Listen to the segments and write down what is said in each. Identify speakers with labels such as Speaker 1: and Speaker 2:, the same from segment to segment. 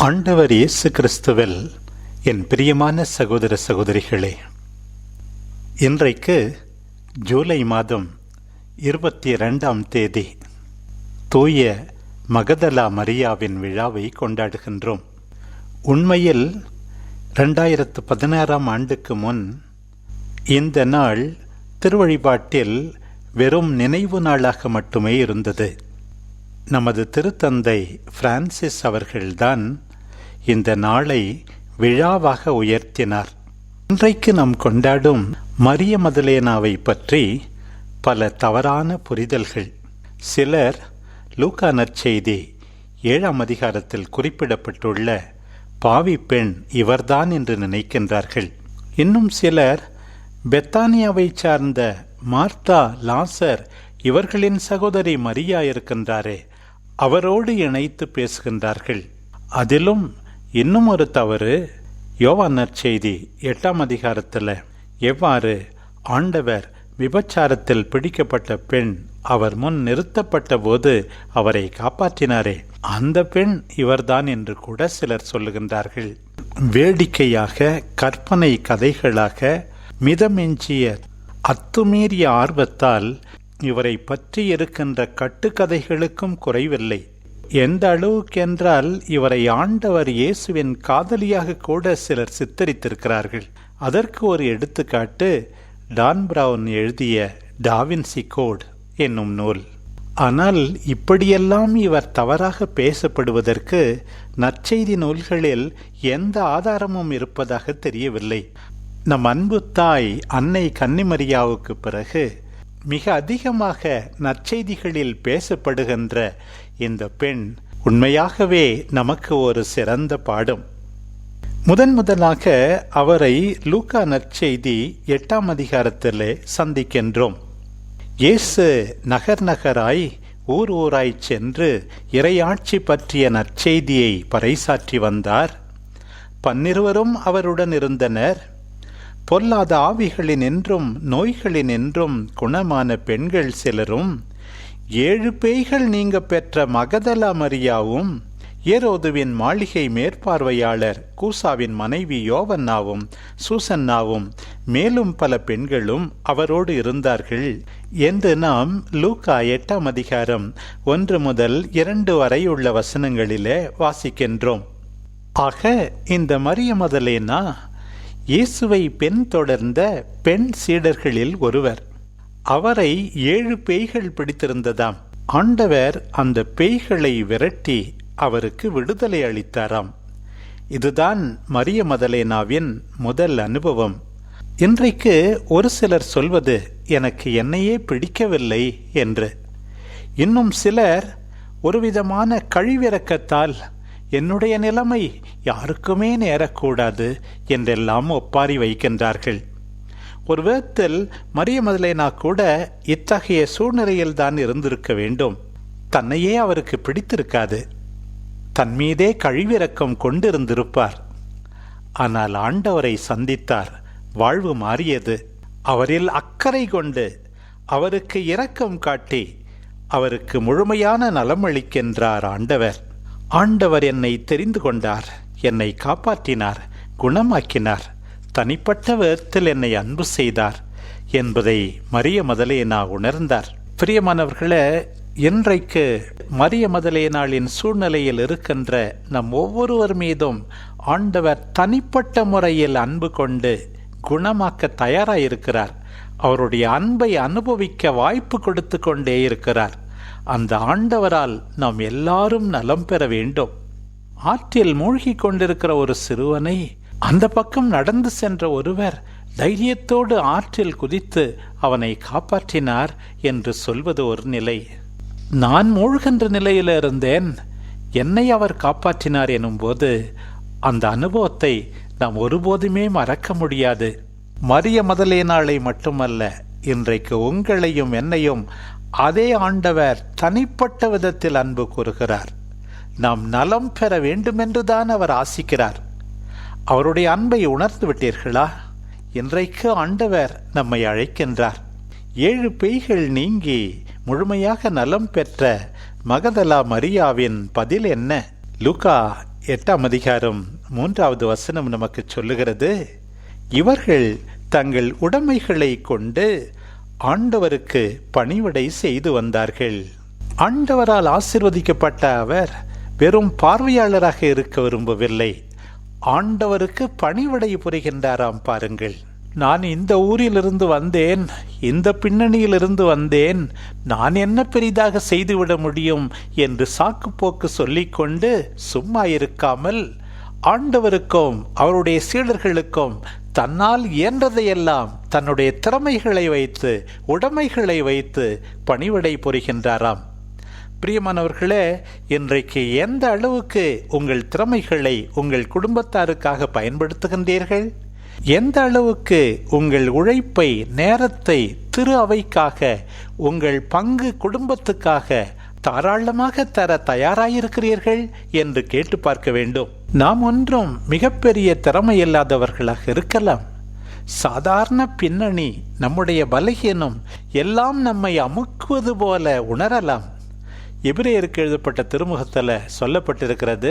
Speaker 1: ஆண்டவர் இயேசு கிறிஸ்துவில் என் பிரியமான சகோதர சகோதரிகளே, இன்றைக்கு ஜூலை மாதம் 22ஆம் தேதி தூய மகதலா மரியாவின் விழாவை கொண்டாடுகின்றோம். உண்மையில் 2016ஆம் ஆண்டுக்கு முன் இந்த நாள் திருவழிபாட்டில் வெறும் நினைவு நாளாக மட்டுமே இருந்தது. நமது திருத்தந்தை பிரான்சிஸ் அவர்கள்தான் இந்த நாளை விழாவாக உயர்த்தினார். இன்றைக்கு நாம் கொண்டாடும் மரிய மதலேனாவை பற்றி பல தவறான புரிதல்கள். சிலர் லூக்கா நற்செய்தி 7ஆம் அதிகாரத்தில் குறிப்பிடப்பட்டுள்ள பாவி பெண் இவர்தான் என்று நினைக்கின்றார்கள். இன்னும் சிலர் பெத்தானியாவை சார்ந்த மார்த்தா, லாசர் இவர்களின் சகோதரி மரியா இருக்கின்றாரே, அவரோடு இணைத்து பேசுகின்றார்கள். அதிலும் இன்னும் ஒரு தவறு, யோவான் நற்செய்தி 8ஆம் அதிகாரத்தில் எவ்வாறு ஆண்டவர் விபச்சாரத்தில் பிடிக்கப்பட்ட பெண் அவர் முன் நிறுத்தப்பட்ட போது அவரை காப்பாற்றினாரே, அந்த பெண் இவர்தான் என்று கூட சிலர் சொல்லுகின்றார்கள். வேடிக்கையாக, கற்பனை கதைகளாக, மிதமெஞ்சிய அத்துமீறிய ஆர்வத்தால் இவரை பற்றி இருக்கின்ற கட்டுக்கதைகளுக்கும் குறைவில்லை. எந்த அளவுக்கென்றால் இவரை ஆண்டவர் இயேசுவின் காதலியாக கூட சிலர் சித்தரித்திருக்கிறார்கள். அதற்கு ஒரு எடுத்துக்காட்டு டான் பிரவுன் எழுதிய டாவின்சி கோட் என்னும் நூல். ஆனால் இப்படியெல்லாம் இவர் தவறாக பேசப்படுவதற்கு நற்செய்தி நூல்களில் எந்த ஆதாரமும் இருப்பதாக தெரியவில்லை. நம் அன்பு தாய் அன்னை கன்னிமரியாவுக்கு பிறகு மிக அதிகமாக நற்செய்திகளில் பேசப்படுகின்ற இந்த பெண் உண்மையாகவே நமக்கு ஒரு சிறந்த பாடம். முதலாக அவரை லூக்கா நற்செய்தி 8ஆம் அதிகாரத்திலே சந்திக்கின்றோம். இயேசு நகர் நகராய் ஊர் ஊராய் சென்று இறையாட்சி பற்றிய நற்செய்தியை பறைசாற்றி வந்தார். 12 அவருடன் இருந்தனர். பொல்லாத ஆவிகளினின்றும் நோய்களினின்றும் குணமான பெண்கள் சிலரும், 7 பேய்கள் நீங்க பெற்ற மகதலா மரியாவும், ஏரோதுவின் மாளிகை மேற்பார்வையாளர் கூசாவின் மனைவி யோவன்னாவும் சூசன்னாவும் மேலும் பல பெண்களும் அவரோடு இருந்தார்கள் என்று நாம் லூக்கா 8ஆம் அதிகாரம் 1 முதல் 2 வரை உள்ள வசனங்களிலே வாசிக்கின்றோம். ஆக இந்த மரிய மதலேனா இயேசுவை பின்தொடர்ந்த பெண் சீடர்களில் ஒருவர். அவரை 7 பேய்கள் பிடித்திருந்ததாம். ஆண்டவர் அந்த பேய்களை விரட்டி அவருக்கு விடுதலை அளித்தாராம். இதுதான் மரிய மதலேனாவின் முதல் அனுபவம். இன்றைக்கு ஒரு சிலர் சொல்வது எனக்கு என்னையே பிடிக்கவில்லை என்று. இன்னும் சிலர் ஒருவிதமான கழிவிறக்கத்தால் என்னுடைய நிலைமை யாருக்குமே நேரக்கூடாது என்றெல்லாம் ஒப்பாரி வைக்கின்றார்கள். ஒரு விதத்தில் மரிய மதலேனா கூட இத்தகைய சூழ்நிலையில்தான் இருந்திருக்க வேண்டும். தன்னையே அவருக்கு பிடித்திருக்காது, தன் மீதே கழிவிறக்கம் கொண்டிருந்திருப்பார். ஆனால் ஆண்டவரை சந்தித்தார், வாழ்வு மாறியது. அவரில் அக்கறை கொண்டு அவருக்கு இரக்கம் காட்டி அவருக்கு முழுமையான நலம் அளிக்கின்றார் ஆண்டவர். ஆண்டவர் என்னை தெரிந்து கொண்டார், என்னை காப்பாற்றினார், குணமாக்கினார், தனிப்பட்ட விதத்தில் என்னை அன்பு செய்தார் என்பதை மரிய மதலேனா உணர்ந்தார். பிரியமானவர்களே, இன்றைக்கு மரிய மதலேனாளின் சூழ்நிலையில் இருக்கின்ற நம் ஒவ்வொருவர் மீதும் ஆண்டவர் தனிப்பட்ட முறையில் அன்பு கொண்டு குணமாக்க தயாராயிருக்கிறார். அவருடைய அன்பை அனுபவிக்க வாய்ப்பு கொடுத்து கொண்டே இருக்கிறார். அந்த ஆண்டவரால் நாம் எல்லாரும் நலம் பெற வேண்டும். ஆற்றில் மூழ்கி கொண்டிருக்கிற ஒரு சிறுவனை அந்த பக்கம் நடந்து சென்ற ஒருவர் தைரியத்தோடு ஆற்றில் குதித்து அவனை காப்பாற்றினார் என்று சொல்வது ஒரு நிலை. நான் மூழ்கின்ற நிலையில் இருந்தேன், என்னை அவர் காப்பாற்றினார் எனும்போது அந்த அனுபவத்தை நாம் ஒருபோதுமே மறக்க முடியாது. மரிய மதலேனாளை மட்டுமல்ல, இன்றைக்கு உங்களையும் என்னையும் அதே ஆண்டவர் தனிப்பட்ட விதத்தில் அன்பு கூறுகிறார். நாம் நலம் பெற வேண்டுமென்றுதான் அவர் ஆசிக்கிறார். அவருடைய அன்பை உணர்ந்து விட்டீர்களா? இன்றைக்கு ஆண்டவர் நம்மை அழைக்கின்றார். 7 பேய்கள் நீங்கி முழுமையாக நலம் பெற்ற மகதலா மரியாவின் பதில் என்ன? லூக்கா 8ஆம் அதிகாரம் 3வது வசனம் நமக்கு சொல்லுகிறது, இவர்கள் தங்கள் உடைமைகளை கொண்டு ஆண்டவருக்கு பணிவிடை செய்து வந்தார்கள். ஆண்டவரால் ஆசீர்வதிக்கப்பட்ட அவர் வெறும் பார்வையாளராக இருக்க விரும்பவில்லை, ஆண்டவருக்கு பணிவிடை புரிகின்றாராம். பாருங்கள், நான் இந்த ஊரிலிருந்து வந்தேன், இந்த பின்னணியிலிருந்து வந்தேன், நான் என்ன பெரிதாக செய்துவிட முடியும் என்று சாக்குப்போக்கு சொல்லிக்கொண்டு சும்மா இருக்காமல் ஆண்டவருக்கும் அவருடைய சீடர்களுக்கும் தன்னால் இயன்றதையெல்லாம் தன்னுடைய திறமைகளை வைத்து உடைமைகளை வைத்து பணிவிடை புரிகின்றாராம். பிரியமானவர்களே, இன்றைக்கு எந்த அளவுக்கு உங்கள் திறமைகளை உங்கள் குடும்பத்தாருக்காக பயன்படுத்துகின்றீர்கள்? எந்த அளவுக்கு உங்கள் உழைப்பை, நேரத்தை திரு அவைக்காக, உங்கள் பங்கு குடும்பத்துக்காக தாராளமாக தர தயாராயிருக்கிறீர்கள் என்று கேட்டு பார்க்க வேண்டும். நாம் ஒன்றும் மிகப்பெரிய திறமை இல்லாதவர்களாக இருக்கலாம். சாதாரண பின்னணி, நம்முடைய பலகீனம் எல்லாம் நம்மை அமுக்குவது போல உணரலாம். எபிரேயருக்கு எழுதப்பட்ட திருமுகத்தில் சொல்லப்பட்டிருக்கிறது,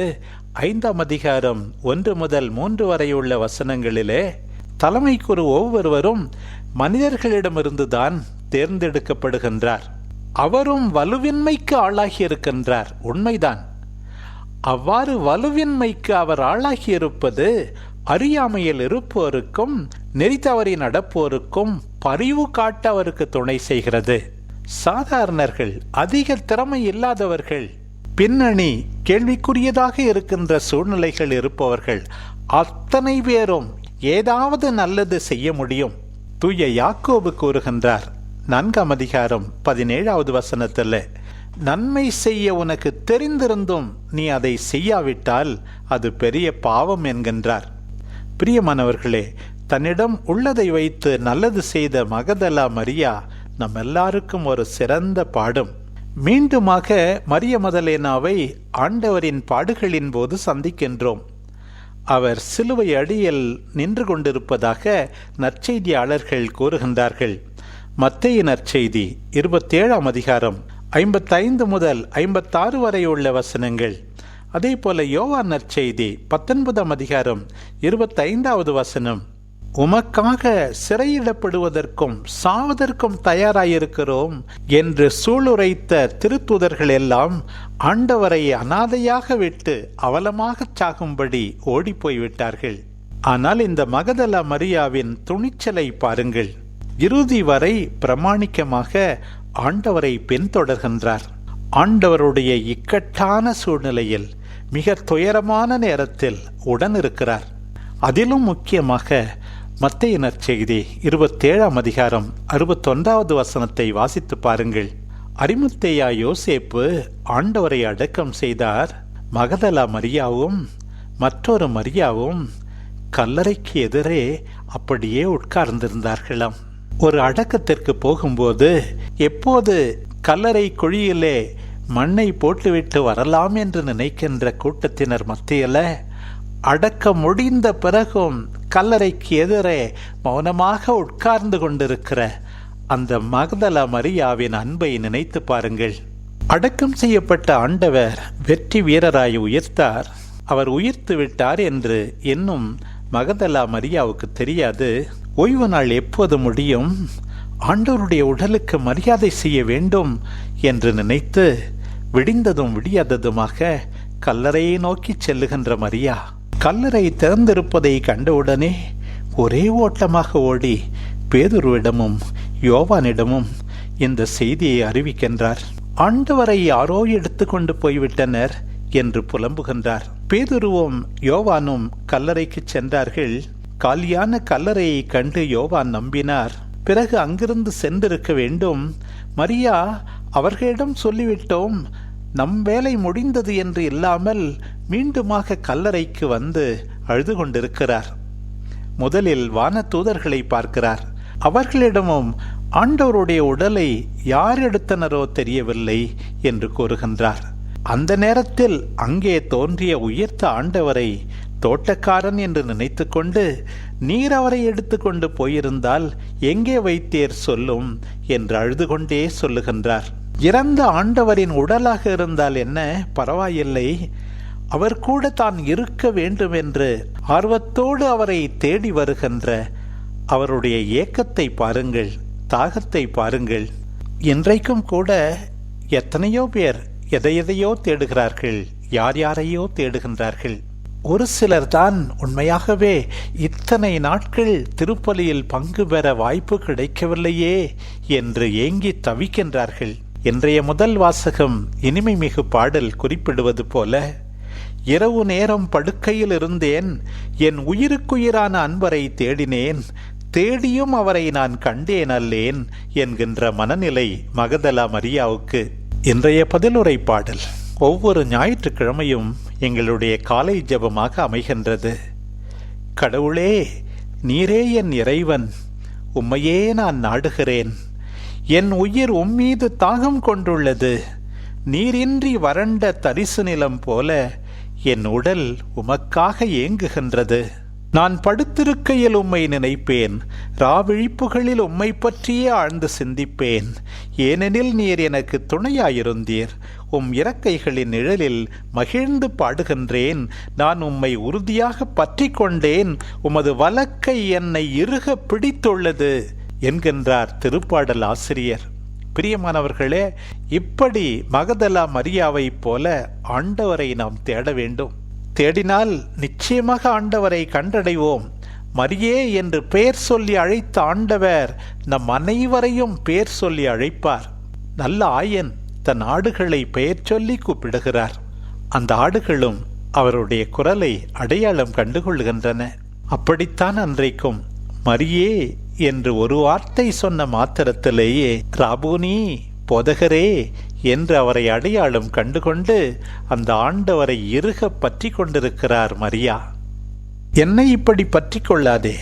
Speaker 1: 5ஆம் அதிகாரம் 1 முதல் 3 வரையுள்ள வசனங்களிலே, தலைமைக்குரு ஒவ்வொருவரும் மனிதர்களிடமிருந்துதான் தேர்ந்தெடுக்கப்படுகின்றார், அவரும் வலுவின்மைக்கு ஆளாகி இருக்கின்றார். உண்மைதான். அவ்வாறு வலுவின்மைக்கு அவர் ஆளாகி இருப்பது அறியாமையில் இருப்போருக்கும் நெறி தவறி நடப்போருக்கும் பரிவு காட்ட அவருக்கு துணை செய்கிறது. சாதாரணர்கள், அதிக திறமை இல்லாதவர்கள், பின்னணி கேள்விக்குரியதாக இருக்கின்ற சூழ்நிலைகள் இருப்பவர்கள் அத்தனை பேரும் ஏதாவது நல்லது செய்ய முடியும். தூய யாக்கோபு கூறுகின்றார் 4ஆம் அதிகாரம் 17வது வசனத்தில், நன்மை செய்ய உனக்கு தெரிந்திருந்தும் நீ அதை செய்யாவிட்டால் அது பெரிய பாவம் என்கின்றார். பிரியமானவர்களே, தன்னிடம் உள்ளதை வைத்து நல்லது செய்த மகதலா மரியா நம் எல்லாருக்கும் ஒரு சிறந்த பாடம். மீண்டுமாக மரிய மதலேனாவை ஆண்டவரின் பாடுகளின் போது சந்திக்கின்றோம். அவர் சிலுவை அடியில் நின்று கொண்டிருப்பதாக நற்செய்தியாளர்கள் கூறுகின்றார்கள். மத்தேயு நற்செய்தி 27ஆம் அதிகாரம் 55 முதல் 56 வரை உள்ள வசனங்கள். அதே போல யோவான் நற்செய்தி 19ஆம் அதிகாரம் 25வது வசனம், உமக்காக சிறையிடப்படுவதற்கும் சாவதற்கும் தயாராயிருக்கிறோம் என்று சூளுரைத்த திருத்தூதர்கள் எல்லாம் ஆண்டவரை அனாதையாக விட்டு அவலமாக சாகும்படி ஓடிப்போய்விட்டார்கள். ஆனால் இந்த மகதலா மரியாவின் துணிச்சலை பாருங்கள். இறுதி வரை பிரமாணிக்கமாக ஆண்டவரை பின்தொடர்கின்றார். ஆண்டவருடைய இக்கட்டான சூழ்நிலையில், மிக துயரமான நேரத்தில் உடன் இருக்கிறார். அதிலும் முக்கியமாக மத்தேயு நற்செய்தி 27ஆம் அதிகாரம் 61வது வசனத்தை வாசித்து பாருங்கள். அரிமத்தேயா யோசேப்பு ஆண்டவரை அடக்கம் செய்தார். மகதலா மரியாவும் மற்றொரு மரியாவும் கல்லறைக்கு எதிரே அப்படியே உட்கார்ந்திருந்தார்களாம். ஒரு அடக்கத்திற்கு போகும்போது எப்போது கல்லறை குழியிலே மண்ணை போட்டுவிட்டு வரலாம் என்று நினைக்கின்ற கூட்டத்தினர் மத்தியில், அடக்கம் முடிந்த பிறகும் கல்லறைக்கு எதிரே மௌனமாக உட்கார்ந்து கொண்டிருக்கிற அந்த மகதலா மரியாவின் அன்பை நினைத்து பாருங்கள். அடக்கம் செய்யப்பட்ட ஆண்டவர் வெற்றி வீரராய் உயிர்த்தார். அவர் உயிர்த்து விட்டார் என்று இன்னும் மகதலா மரியாவுக்கு தெரியாது. ஓய்வு நாள் எப்போது முடியும், ஆண்டவருடைய உடலுக்கு மரியாதை செய்ய வேண்டும் என்று நினைத்து விடிந்ததும் விடியாததுமாக கல்லறையை நோக்கி செல்லுகின்ற மரியா, கல்லறை திறந்திருப்பதை கண்டவுடனே ஒரே ஓட்டமாக ஓடி பேதுருவிடமும் யோவானிடமும் இந்த செய்தியை அறிவிக்கின்றார். ஆண்டவரை யாரோ எடுத்து கொண்டு போய்விட்டனர் என்று புலம்புகின்றார். பேதுருவும் யோவானும் கல்லறைக்கு சென்றார்கள். காலியான கல்லறையை கண்டு யோவான் நம்பினார். பிறகு அங்கிருந்து சென்றிருக்க வேண்டும். மரியா, அவர்களிடம் சொல்லிவிட்டோம், நம் வேலை முடிந்தது என்று இல்லாமல் மீண்டுமாக கல்லறைக்கு வந்து அழுது கொண்டிருக்கிறார். முதலில் வான தூதர்களை பார்க்கிறார். அவர்களிடமும் ஆண்டவருடைய உடலை யார் எடுத்தனரோ தெரியவில்லை என்று கூறுகின்றார். அந்த நேரத்தில் அங்கே தோன்றிய உயர்த்த ஆண்டவரை தோட்டக்காரன் என்று நினைத்து கொண்டு, நீர் அவரை எடுத்து கொண்டு போயிருந்தால் எங்கே வைத்தீர் சொல்லும் என்று அழுது கொண்டே சொல்லுகின்றார். இறந்த ஆண்டவரின் உடலாக இருந்தால் என்ன, பரவாயில்லை,
Speaker 2: அவர் கூட தான் இருக்க வேண்டும் என்று ஆர்வத்தோடு அவரை தேடி வருகின்ற அவருடைய ஏக்கத்தை பாருங்கள், தாகத்தை பாருங்கள். இன்றைக்கும் கூட எத்தனையோ பேர் எதையோ தேடுகிறார்கள், யாரையோ தேடுகின்றார்கள். ஒரு சிலர் தான் உண்மையாகவே இத்தனை நாட்கள் திருப்பலியில் பங்கு பெற வாய்ப்பு கிடைக்கவில்லையே என்று ஏங்கி தவிக்கின்றார்கள். இன்றைய முதல் வாசகம் இனிமை மிகு பாடல் குறிப்பிடுவது போல, இரவு நேரம் படுக்கையில் இருந்தேன், என் உயிருக்குயிரான அன்பரை தேடினேன், தேடியும் அவரை நான் கண்டேன் அல்லேன் என்கின்ற மனநிலை மகதலா மரியாவுக்கு. இன்றைய பதிலுரை பாடல் ஒவ்வொரு ஞாயிற்றுக்கிழமையும் எங்களுடைய காலை ஜெபமாக அமைகின்றது. கடவுளே, நீரே என் இறைவன், உம்மையே நான் நாடுகிறேன். என் உயிர் உம்மீது தாகம் கொண்டுள்ளது. நீரின்றி வறண்ட தரிசு நிலம் போல என் உடல் உமக்காக ஏங்குகின்றது. நான் படுத்திருக்கையில் உம்மை நினைப்பேன், ராவிழிப்புகளில் உம்மை பற்றியே ஆழ்ந்து சிந்திப்பேன். ஏனெனில் நீர் எனக்கு துணையாயிருந்தீர். உம் இறக்கைகளின் நிழலில் மகிழ்ந்து பாடுகின்றேன். நான் உம்மை உறுதியாக பற்றி கொண்டேன். உமது வலக்கை என்னை இறுக பிடித்துள்ளது என்கின்றார் திருப்பாடல் ஆசிரியர். பிரியமானவர்களே, இப்படி மகதலா மரியாவை போல ஆண்டவரை நாம் தேட வேண்டும். தேடினால் நிச்சயமாக ஆண்டவரை கண்டடைவோம். மரியே என்று பெயர் சொல்லி அழைத்த ஆண்டவர் நம் அனைவரையும் பெயர் சொல்லி அழைப்பார். நல்ல ஆயன் தன் ஆடுகளை பெயர் சொல்லி கூப்பிடுகிறார். அந்த ஆடுகளும் அவருடைய குரலை அடையாளம் கண்டுகொள்கின்றன. அப்படித்தான் அன்றைக்கும் மரியே என்று ஒரு வார்த்தை சொன்ன மாத்திரத்திலேயே ராபூனி, போதகரே என்று அவரை அடையாளம் கண்டுகொண்டு அந்த ஆண்டவரை இறுக பற்றி கொண்டிருக்கிறார் மரியா. என்னை இப்படி பற்றி கொள்ளாதே,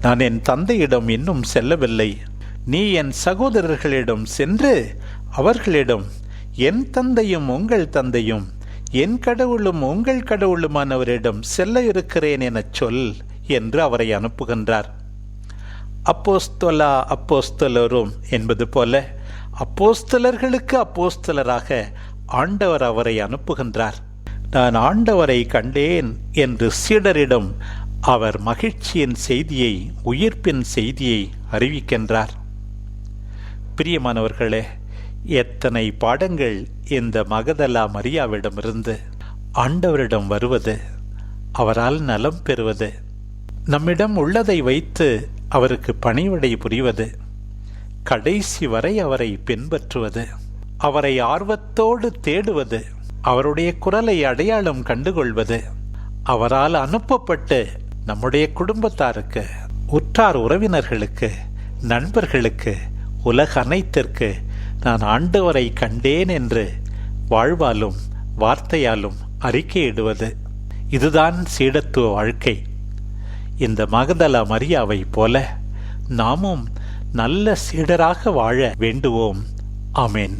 Speaker 2: நான் என் தந்தையிடம் இன்னும் செல்லவில்லை. நீ என் சகோதரர்களிடம் சென்று அவர்களிடம் என் தந்தையும் உங்கள் தந்தையும் என் கடவுளும் உங்கள் கடவுளுமானவரிடம் செல்ல இருக்கிறேன் எனச் சொல் என்று அவரை அனுப்புகின்றார். அப்போஸ்தலா அப்போஸ்தலரும் என்பது போல அப்போஸ்தலர்களுக்கு அப்போஸ்தலராக ஆண்டவர் அவரை அனுப்புகின்றார். நான் ஆண்டவரை கண்டேன் என்று சீடரிடம் அவர் மகிழ்ச்சியின் செய்தியை, உயிர்ப்பின் செய்தியை அறிவிக்கின்றார். பிரியமானவர்களே, எத்தனை பாடங்கள் இந்த மகதலா மரியாவிடமிருந்து. ஆண்டவரிடம் வருவது, அவரால் நலம் பெறுவது, நம்மிடம் உள்ளதை வைத்து அவருக்கு பணிவிடை புரிவது, கடைசி வரை அவரை பின்பற்றுவது, அவரை ஆர்வத்தோடு தேடுவது, அவருடைய குரலை அடையாளம் கண்டுகொள்வது, அவரால் அனுப்பப்பட்டு நம்முடைய குடும்பத்தாருக்கு, உற்றார் உறவினர்களுக்கு, நண்பர்களுக்கு, உலக அனைத்திற்கு நான் ஆண்டவரை கண்டேன் என்று வாழ்வாலும் வார்த்தையாலும் அறிக்கையிடுவது. இதுதான் சீடத்துவ வாழ்க்கை. இந்த மகதலா மரியாவை போல நாமும் நல்ல சீடராக வாழ வேண்டுவோம். ஆமென்.